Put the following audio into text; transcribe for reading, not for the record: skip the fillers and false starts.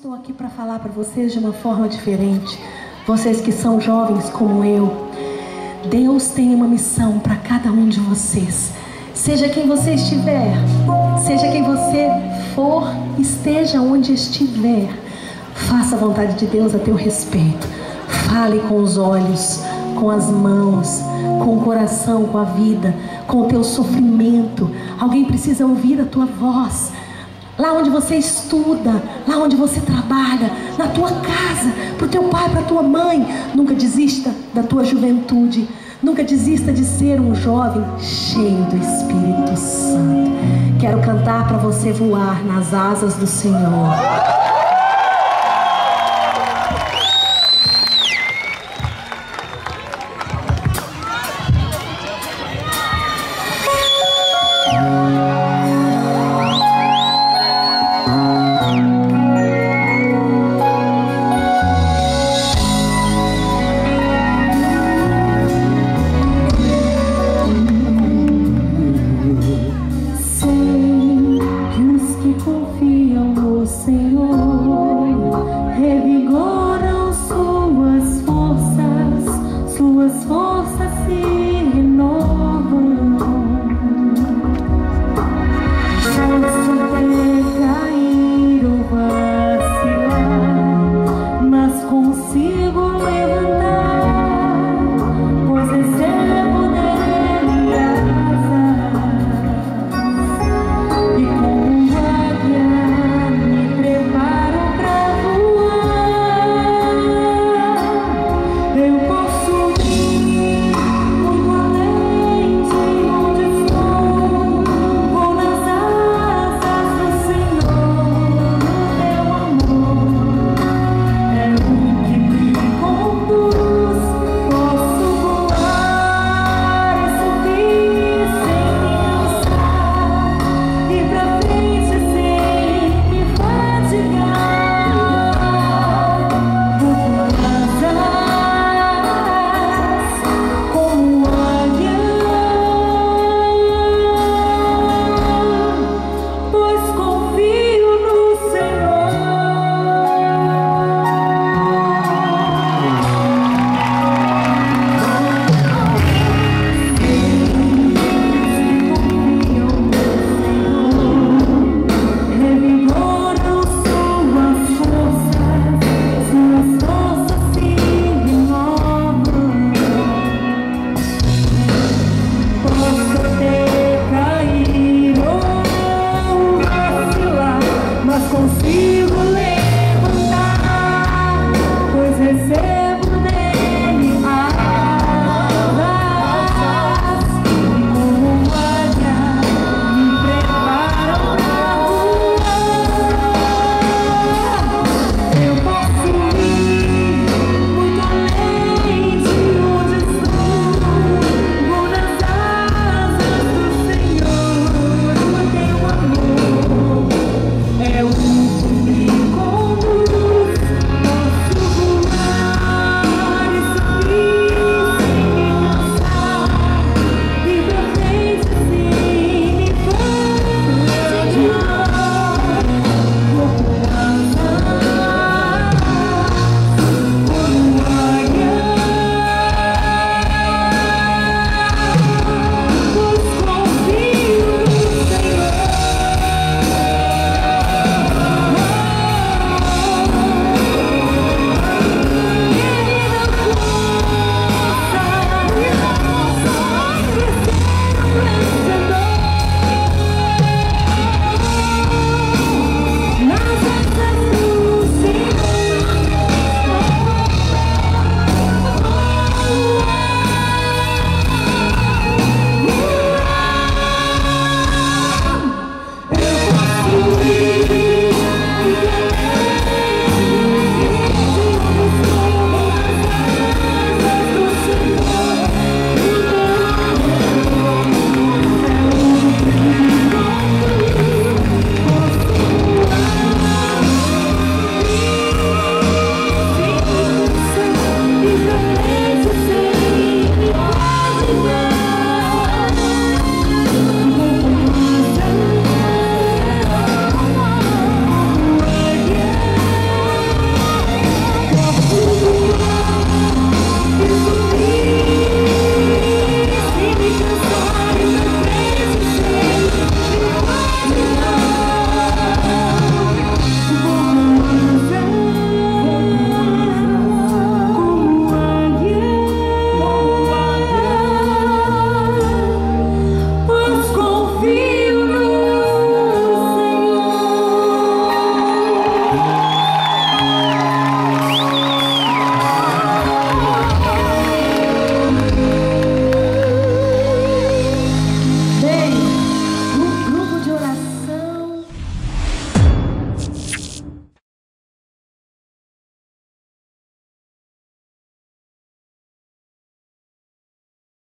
estou aqui para falar para vocês de uma forma diferente. Vocês que são jovens como eu, Deus tem uma missão para cada um de vocês. Seja quem você estiver, seja quem você for, esteja onde estiver, faça a vontade de Deus a teu respeito. Fale com os olhos, com as mãos, com o coração, com a vida, com o teu sofrimento. Alguém precisa ouvir a tua voz. Lá onde você estuda, lá onde você trabalha, na tua casa, para o teu pai, para a tua mãe. Nunca desista da tua juventude. Nunca desista de ser um jovem cheio do Espírito Santo. Quero cantar para você voar nas asas do Senhor.